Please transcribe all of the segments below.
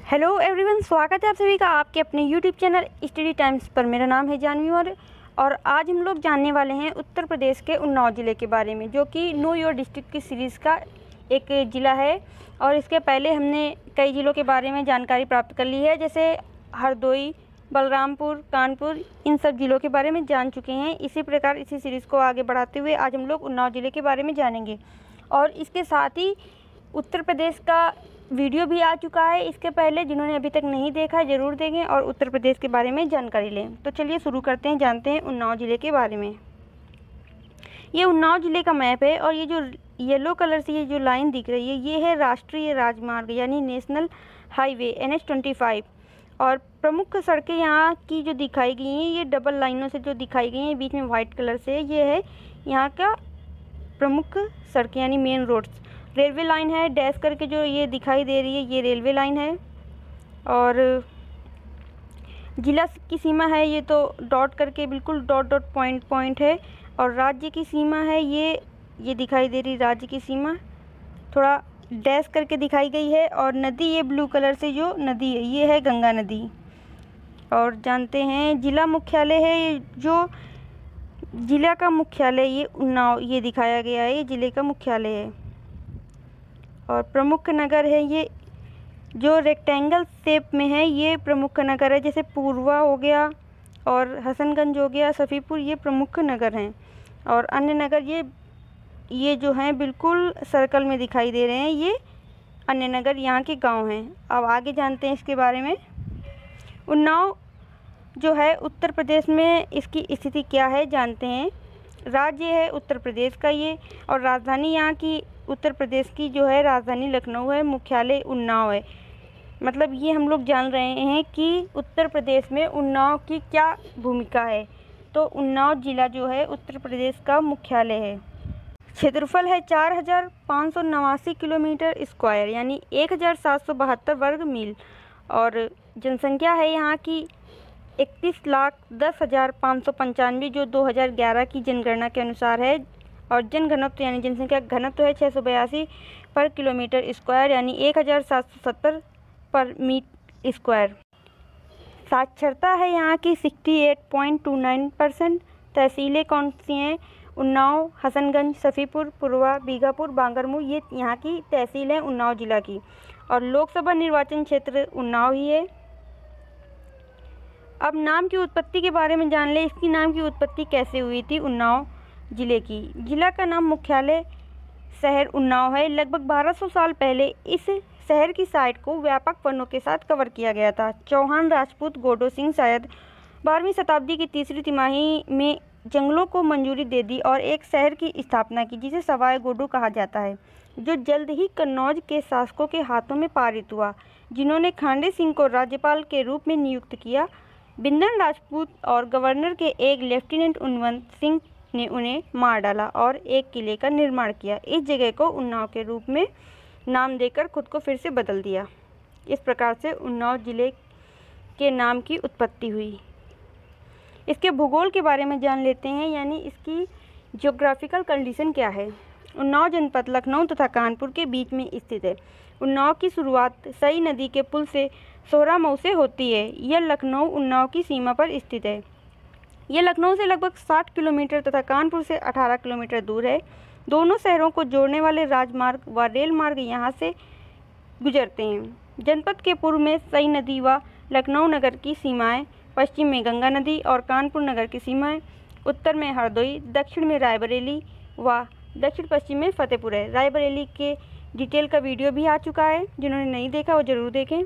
Hello everyone, स्वागत है आप सभी का आपके अपने यूट्यूब चैनल स्टडी टाइम्स पर। मेरा नाम है जानवी और आज हम लोग जानने वाले हैं उत्तर प्रदेश के उन्नाव ज़िले के बारे में, जो कि नो योर डिस्ट्रिक्ट की सीरीज़ का एक ज़िला है। और इसके पहले हमने कई ज़िलों के बारे में जानकारी प्राप्त कर ली है, जैसे हरदोई, बलरामपुर, कानपुर, इन सब ज़िलों के बारे में जान चुके हैं। इसी प्रकार इसी सीरीज़ को आगे बढ़ाते हुए आज हम लोग उन्नाव ज़िले के बारे में जानेंगे। और इसके साथ ही उत्तर प्रदेश का वीडियो भी आ चुका है इसके पहले, जिन्होंने अभी तक नहीं देखा है ज़रूर देखें और उत्तर प्रदेश के बारे में जानकारी लें। तो चलिए शुरू करते हैं, जानते हैं उन्नाव ज़िले के बारे में। ये उन्नाव ज़िले का मैप है और ये जो येलो कलर से ये जो लाइन दिख रही है, ये है राष्ट्रीय राजमार्ग यानी नेशनल हाईवे NH-25। और प्रमुख सड़कें यहाँ की जो दिखाई गई हैं, ये डबल लाइनों से जो दिखाई गई हैं बीच में वाइट कलर से, ये है यहाँ का प्रमुख सड़कें यानी मेन रोड्स। रेलवे लाइन है डैश करके जो ये दिखाई दे रही है, ये रेलवे लाइन है। और जिला की सीमा है ये तो डॉट करके बिल्कुल डॉट डॉट पॉइंट पॉइंट है। और राज्य की सीमा है ये दिखाई दे रही, राज्य की सीमा थोड़ा डैश करके दिखाई गई है। और नदी ये ब्लू कलर से जो नदी है, ये है गंगा नदी। और जानते हैं जिला मुख्यालय है, जो जिला का मुख्यालय ये उन्नाव ये दिखाया गया है, ये ज़िले का मुख्यालय है। और प्रमुख नगर है ये जो रेक्टेंगल शेप में है, ये प्रमुख नगर है। जैसे पूर्वा हो गया और हसनगंज हो गया, सफ़ीपुर, ये प्रमुख नगर हैं। और अन्य नगर ये जो हैं बिल्कुल सर्कल में दिखाई दे रहे हैं, ये अन्य नगर यहाँ के गांव हैं। अब आगे जानते हैं इसके बारे में। उन्नाव जो है उत्तर प्रदेश में इसकी स्थिति क्या है जानते हैं। राज्य है उत्तर प्रदेश का ये, और राजधानी यहाँ की उत्तर प्रदेश की जो है राजधानी लखनऊ है, मुख्यालय उन्नाव है। मतलब ये हम लोग जान रहे हैं कि उत्तर प्रदेश में उन्नाव की क्या भूमिका है। तो उन्नाव जिला जो है उत्तर प्रदेश का मुख्यालय है। क्षेत्रफल है 4,589 किलोमीटर स्क्वायर यानी 1,772 वर्ग मील। और जनसंख्या है यहाँ की 31,10,595, जो 2011 की जनगणना के अनुसार है। और जनघनत्व यानी जनसंख्या घनत्व है 682 पर किलोमीटर स्क्वायर यानी 1,770 पर मीटर स्क्वायर। साक्षरता है यहाँ की 68.29%। तहसीलें कौन सी हैं? उन्नाव, हसनगंज, सफ़ीपुर, पूर्वा, बीघापुर, बांगरमऊ, ये यहाँ की तहसील है उन्नाव जिला की। और लोकसभा निर्वाचन क्षेत्र उन्नाव ही है। अब नाम की उत्पत्ति के बारे में जान ले। इसकी नाम की उत्पत्ति कैसे हुई थी उन्नाव जिले की। जिला का नाम मुख्यालय शहर उन्नाव है। लगभग 1200 साल पहले इस शहर की साइट को व्यापक वनों के साथ कवर किया गया था। चौहान राजपूत गोडो सिंह शायद 12वीं शताब्दी की तीसरी तिमाही में जंगलों को मंजूरी दे दी और एक शहर की स्थापना की, जिसे सवाई गोडो कहा जाता है, जो जल्द ही कन्नौज के शासकों के हाथों में पारित हुआ, जिन्होंने खांडे सिंह को राज्यपाल के रूप में नियुक्त किया। बिंदन राजपूत और गवर्नर के एक लेफ्टिनेंट उन्वंत सिंह ने उन्हें मार डाला और एक किले का निर्माण किया। इस जगह को उन्नाव के रूप में नाम देकर खुद को फिर से बदल दिया। इस प्रकार से उन्नाव जिले के नाम की उत्पत्ति हुई। इसके भूगोल के बारे में जान लेते हैं, यानी इसकी ज्योग्राफिकल कंडीशन क्या है। उन्नाव जनपद लखनऊ तथा कानपुर के बीच में स्थित है। उन्नाव की शुरुआत सई नदी के पुल से सोहरामऊ से होती है। यह लखनऊ उन्नाव की सीमा पर स्थित है। यह लखनऊ से लगभग 60 किलोमीटर तथा कानपुर से 18 किलोमीटर दूर है। दोनों शहरों को जोड़ने वाले राजमार्ग व रेल मार्ग यहाँ से गुजरते हैं। जनपद के पूर्व में सई नदी व लखनऊ नगर की सीमाएं, पश्चिम में गंगा नदी और कानपुर नगर की सीमाएं, उत्तर में हरदोई, दक्षिण में रायबरेली व दक्षिण पश्चिम में फतेहपुर है। रायबरेली के डिटेल का वीडियो भी आ चुका है, जिन्होंने नहीं देखा वो ज़रूर देखें।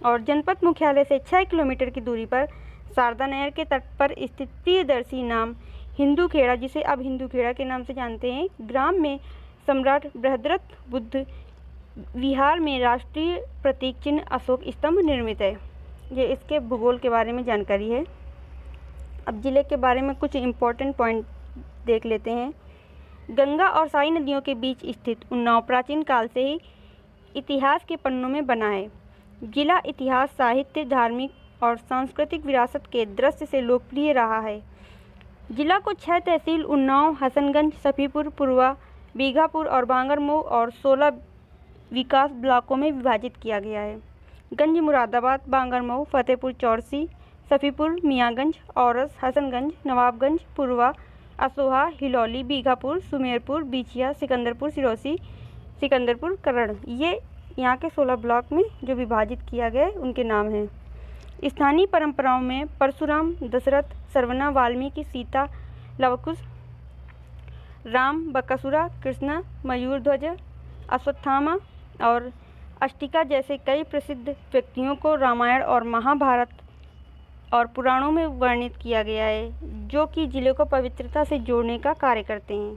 और जनपद मुख्यालय से 6 किलोमीटर की दूरी पर शारदा नहर के तट पर स्थित प्रियदर्शी नाम हिंदू खेड़ा, जिसे अब हिंदू खेड़ा के नाम से जानते हैं, ग्राम में सम्राट बृहद्रथ बुद्ध विहार में राष्ट्रीय प्रतीक चिन्ह अशोक स्तंभ निर्मित है। ये इसके भूगोल के बारे में जानकारी है। अब जिले के बारे में कुछ इम्पोर्टेंट पॉइंट देख लेते हैं। गंगा और साई नदियों के बीच स्थित उन्नाव प्राचीन काल से ही इतिहास के पन्नों में बना है। जिला इतिहास, साहित्य, धार्मिक और सांस्कृतिक विरासत के दृष्टि से लोकप्रिय रहा है। जिला को 6 तहसील उन्नाव, हसनगंज, सफ़ीपुर, पूर्वा, बीघापुर और बांगरमऊ और 16 विकास ब्लॉकों में विभाजित किया गया है। गंज मुरादाबाद, बांगरमऊ, फतेहपुर चौरसी, सफ़ीपुर, मियाँगंज, औरस, हसनगंज, नवाबगंज, पुरवा, असोहा, हिलौली, बीघापुर, सुमेरपुर, बिछिया, सिकंदरपुर, सिरोसी, सिकंदरपुर, करण। ये यहाँ के 16 ब्लॉक में जो विभाजित किया गया है उनके नाम हैं। स्थानीय परंपराओं में परशुराम, दशरथ, सरवना, वाल्मीकि, सीता, लवकुश, राम, बकासुरा, कृष्ण, मयूरध्वज, अश्वत्थामा और अष्टिका जैसे कई प्रसिद्ध व्यक्तियों को रामायण और महाभारत और पुराणों में वर्णित किया गया है, जो कि जिले को पवित्रता से जोड़ने का कार्य करते हैं।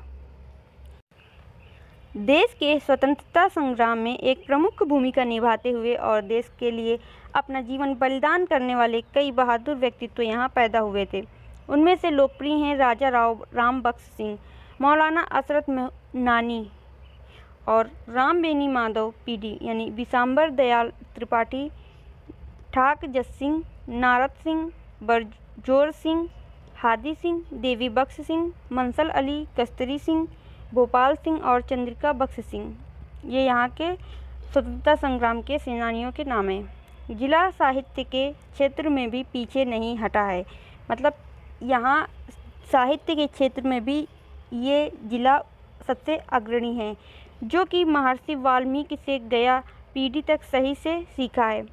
देश के स्वतंत्रता संग्राम में एक प्रमुख भूमिका निभाते हुए और देश के लिए अपना जीवन बलिदान करने वाले कई बहादुर व्यक्तित्व यहाँ पैदा हुए थे। उनमें से लोकप्रिय हैं राजा राम बख्श सिंह, मौलाना असरत नानी और राम बेनी माधव पीडी यानी विशांबर दयाल त्रिपाठी, ठाक जस सिंह, नारद सिंह, बरजोर सिंह, हादी सिंह, देवी बख्श सिंह, मंसल अली, कस्तरी सिंह, भोपाल सिंह और चंद्रिका बख्श सिंह। ये यहाँ के स्वतंत्रता संग्राम के सेनानियों के नाम हैं। जिला साहित्य के क्षेत्र में भी पीछे नहीं हटा है, मतलब यहाँ साहित्य के क्षेत्र में भी ये जिला सबसे अग्रणी है, जो कि महर्षि वाल्मीकि से गया पीढ़ी तक सही से सीखा है।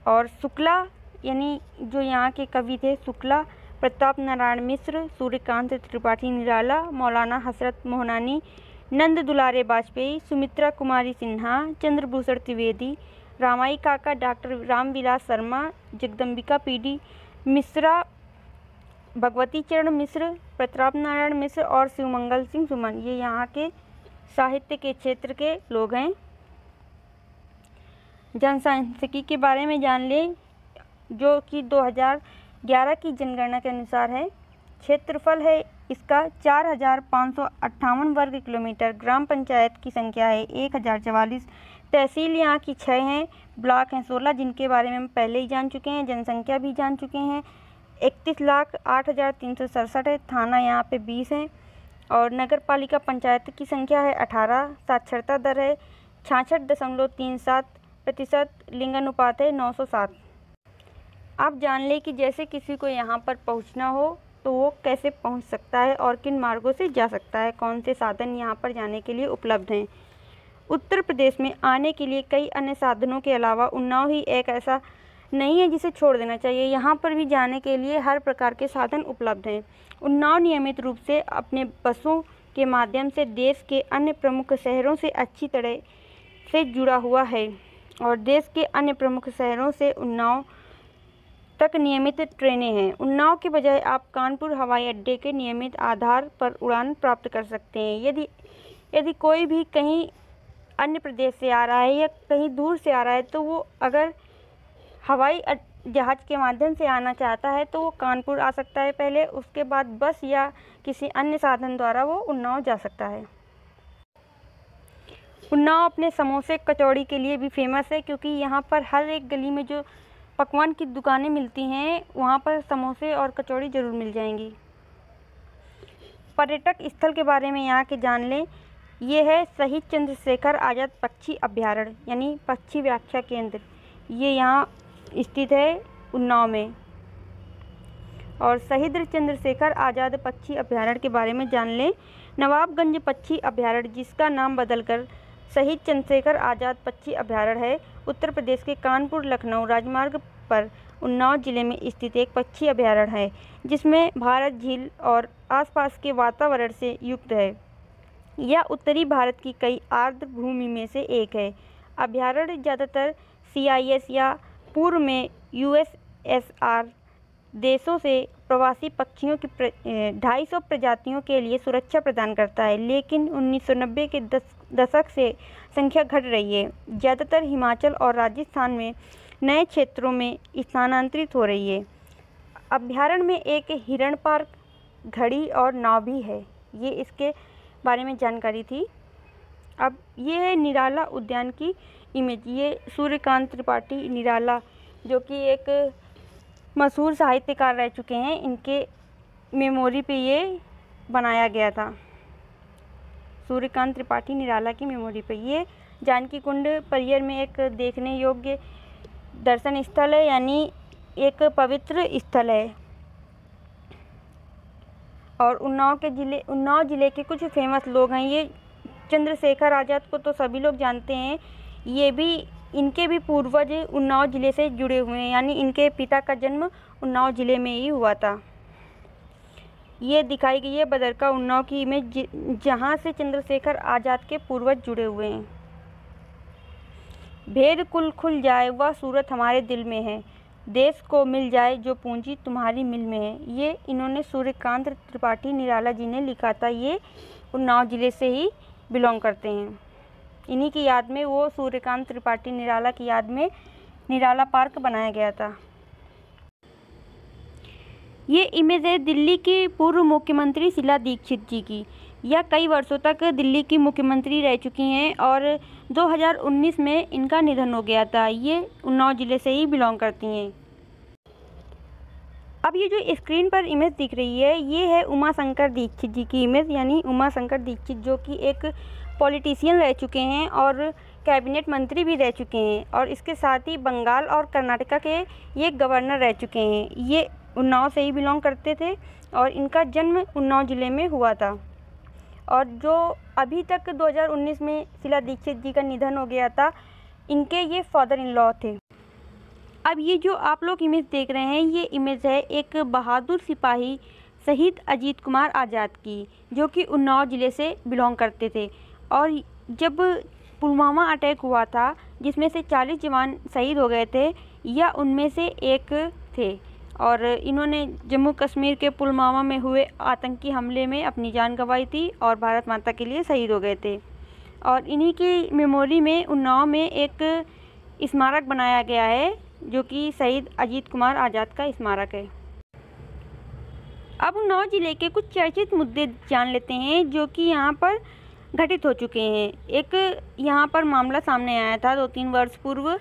और शुक्ला यानी जो यहाँ के कवि थे, शुक्ला, प्रताप नारायण मिश्र, सूर्यकांत त्रिपाठी निराला, मौलाना हसरत मोहनानी, नंद दुलारे वाजपेयी, सुमित्रा कुमारी सिन्हा, चंद्रभूषण त्रिवेदी, रामाई काका, डॉक्टर रामविलास शर्मा, जगदम्बिका पीडी मिश्रा, भगवती चरण मिश्र, प्रताप नारायण मिश्र और शिवमंगल सिंह सुमन, ये यहाँ के साहित्य के क्षेत्र के लोग हैं। जनसांख्यिकी के बारे में जान लें, जो कि 2011 की जनगणना के अनुसार है। क्षेत्रफल है इसका 4558 वर्ग किलोमीटर। ग्राम पंचायत की संख्या है 1044। तहसील यहाँ की 6 हैं। ब्लॉक हैं 16, जिनके बारे में हम पहले ही जान चुके हैं। जनसंख्या भी जान चुके हैं, 31,08,367 है। थाना यहाँ पे 20 हैं और नगर पालिका पंचायत की संख्या है 18। साक्षरता दर है 66.37%। लिंगानुपात है 907। आप जान लें कि जैसे किसी को यहाँ पर पहुँचना हो तो वो कैसे पहुँच सकता है और किन मार्गों से जा सकता है, कौन से साधन यहाँ पर जाने के लिए उपलब्ध हैं। उत्तर प्रदेश में आने के लिए कई अन्य साधनों के अलावा उन्नाव ही एक ऐसा नहीं है जिसे छोड़ देना चाहिए। यहाँ पर भी जाने के लिए हर प्रकार के साधन उपलब्ध हैं। उन्नाव नियमित रूप से अपने बसों के माध्यम से देश के अन्य प्रमुख शहरों से अच्छी तरह से जुड़ा हुआ है और देश के अन्य प्रमुख शहरों से उन्नाव तक नियमित ट्रेनें हैं। उन्नाव के बजाय आप कानपुर हवाई अड्डे के नियमित आधार पर उड़ान प्राप्त कर सकते हैं। यदि कोई भी कहीं अन्य प्रदेश से आ रहा है या कहीं दूर से आ रहा है तो वो अगर हवाई जहाज़ के माध्यम से आना चाहता है तो वो कानपुर आ सकता है पहले, उसके बाद बस या किसी अन्य साधन द्वारा वो उन्नाव जा सकता है। उन्नाव अपने समोसे कचौड़ी के लिए भी फेमस है, क्योंकि यहाँ पर हर एक गली में जो पकवान की दुकानें मिलती हैं वहाँ पर समोसे और कचौड़ी ज़रूर मिल जाएंगी। पर्यटक स्थल के बारे में यहाँ के जान लें। ये है शहीद चंद्रशेखर आज़ाद पक्षी अभ्यारण्य यानी पक्षी व्याख्या केंद्र। ये यहाँ स्थित है उन्नाव में। और शहीद चंद्रशेखर आज़ाद पक्षी अभ्यारण्य के बारे में जान लें। नवाबगंज पक्षी अभ्यारण्य, जिसका नाम बदलकर शहीद चंद्रशेखर आज़ाद पक्षी अभ्यारण्य है, उत्तर प्रदेश के कानपुर लखनऊ राजमार्ग पर उन्नाव जिले में स्थित एक पक्षी अभ्यारण्य है, जिसमें भारत झील और आसपास के वातावरण से युक्त है। यह उत्तरी भारत की कई आर्द्र भूमि में से एक है। अभ्यारण्य ज़्यादातर CIS या पूर्व में USSR देशों से प्रवासी पक्षियों की 250 प्रजातियों के लिए सुरक्षा प्रदान करता है, लेकिन 1990 के दशक से संख्या घट रही है। ज़्यादातर हिमाचल और राजस्थान में नए क्षेत्रों में स्थानांतरित हो रही है। अभ्यारण्य में एक हिरण पार्क, घड़ी और नाव भी है। ये इसके बारे में जानकारी थी। अब ये है निराला उद्यान की इमेज। ये सूर्यकांत त्रिपाठी निराला, जो कि एक मशहूर साहित्यकार रह चुके हैं, इनके मेमोरी पे ये बनाया गया था। सूर्यकांत त्रिपाठी निराला की मेमोरी पे। ये जानकी कुंड परियर में एक देखने योग्य दर्शन स्थल है, यानी एक पवित्र स्थल है। और उन्नाव ज़िले के कुछ फेमस लोग हैं। ये चंद्रशेखर आज़ाद को तो सभी लोग जानते हैं। इनके भी पूर्वज उन्नाव ज़िले से जुड़े हुए हैं, यानी इनके पिता का जन्म उन्नाव ज़िले में ही हुआ था। ये दिखाई गई है बदरका उन्नाव की इमेज, जहाँ से चंद्रशेखर आज़ाद के पूर्वज जुड़े हुए हैं। भेद कुल खुल जाए वह सूरत हमारे दिल में है, देश को मिल जाए जो पूंजी तुम्हारी मिल में है। ये इन्होंने सूर्यकांत त्रिपाठी निराला जी ने लिखा था। ये उन्नाव ज़िले से ही बिलोंग करते हैं। इन्हीं की याद में वो सूर्यकांत त्रिपाठी निराला की याद में निराला पार्क बनाया गया था। ये इमेज है दिल्ली की पूर्व मुख्यमंत्री शीला दीक्षित जी की। यह कई वर्षों तक दिल्ली की मुख्यमंत्री रह चुकी हैं और 2019 में इनका निधन हो गया था। ये उन्नाव ज़िले से ही बिलोंग करती हैं। अब ये जो स्क्रीन पर इमेज दिख रही है, ये है उमा शंकर दीक्षित जी की इमेज, यानी उमा शंकर दीक्षित जो कि एक पॉलिटिशियन रह चुके हैं और कैबिनेट मंत्री भी रह चुके हैं, और इसके साथ ही बंगाल और कर्नाटका के ये गवर्नर रह चुके हैं। ये उन्नाव से ही बिलोंग करते थे और इनका जन्म उन्नाव ज़िले में हुआ था। और जो अभी तक 2019 में शीला दीक्षित जी का निधन हो गया था, इनके ये फादर इन लॉ थे। अब ये जो आप लोग इमेज देख रहे हैं, ये इमेज है एक बहादुर सिपाही शहीद अजीत कुमार आज़ाद की, जो कि उन्नाव ज़िले से बिलोंग करते थे। और जब पुलवामा अटैक हुआ था, जिसमें से 40 जवान शहीद हो गए थे, यह उनमें से एक थे। और इन्होंने जम्मू कश्मीर के पुलवामा में हुए आतंकी हमले में अपनी जान गंवाई थी और भारत माता के लिए शहीद हो गए थे। और इन्हीं की मेमोरी में उन्नाव में एक स्मारक बनाया गया है, जो कि शहीद अजीत कुमार आज़ाद का स्मारक है। अब उन्नाव ज़िले के कुछ चर्चित मुद्दे जान लेते हैं जो कि यहाँ पर घटित हो चुके हैं। एक यहाँ पर मामला सामने आया था 2-3 वर्ष पूर्व,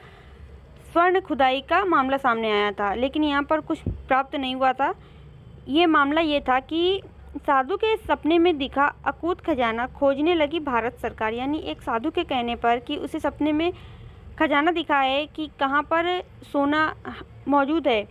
स्वर्ण खुदाई का मामला सामने आया था, लेकिन यहाँ पर कुछ प्राप्त नहीं हुआ था। ये मामला ये था कि साधु के सपने में दिखा अकूत खजाना खोजने लगी भारत सरकार, यानी एक साधु के कहने पर कि उसे सपने में खजाना दिखा है कि कहाँ पर सोना मौजूद है,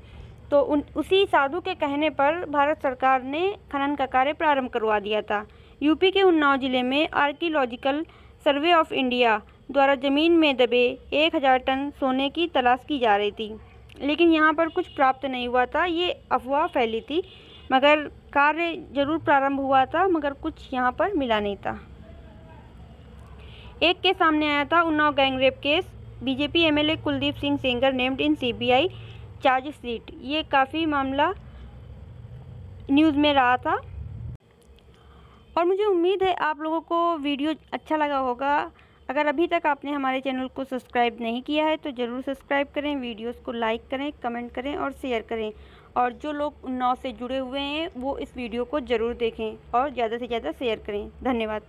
तो उसी साधु के कहने पर भारत सरकार ने खनन का कार्य प्रारंभ करवा दिया था। यूपी के उन्नाव ज़िले में आर्कियोलॉजिकल सर्वे ऑफ इंडिया द्वारा ज़मीन में दबे 1000 टन सोने की तलाश की जा रही थी, लेकिन यहाँ पर कुछ प्राप्त नहीं हुआ था। ये अफवाह फैली थी, मगर कार्य जरूर प्रारंभ हुआ था, मगर कुछ यहाँ पर मिला नहीं था। एक केस सामने आया था, Unnao gangrape case. BJP MLA Kuldeep Singh Sengar named in CBI chargesheet. ये काफ़ी मामला न्यूज़ में रहा था। और मुझे उम्मीद है आप लोगों को वीडियो अच्छा लगा होगा। अगर अभी तक आपने हमारे चैनल को सब्सक्राइब नहीं किया है तो ज़रूर सब्सक्राइब करें, वीडियोस को लाइक करें, कमेंट करें और शेयर करें। और जो लोग उन्नाव से जुड़े हुए हैं वो इस वीडियो को ज़रूर देखें और ज़्यादा से ज़्यादा शेयर करें। धन्यवाद।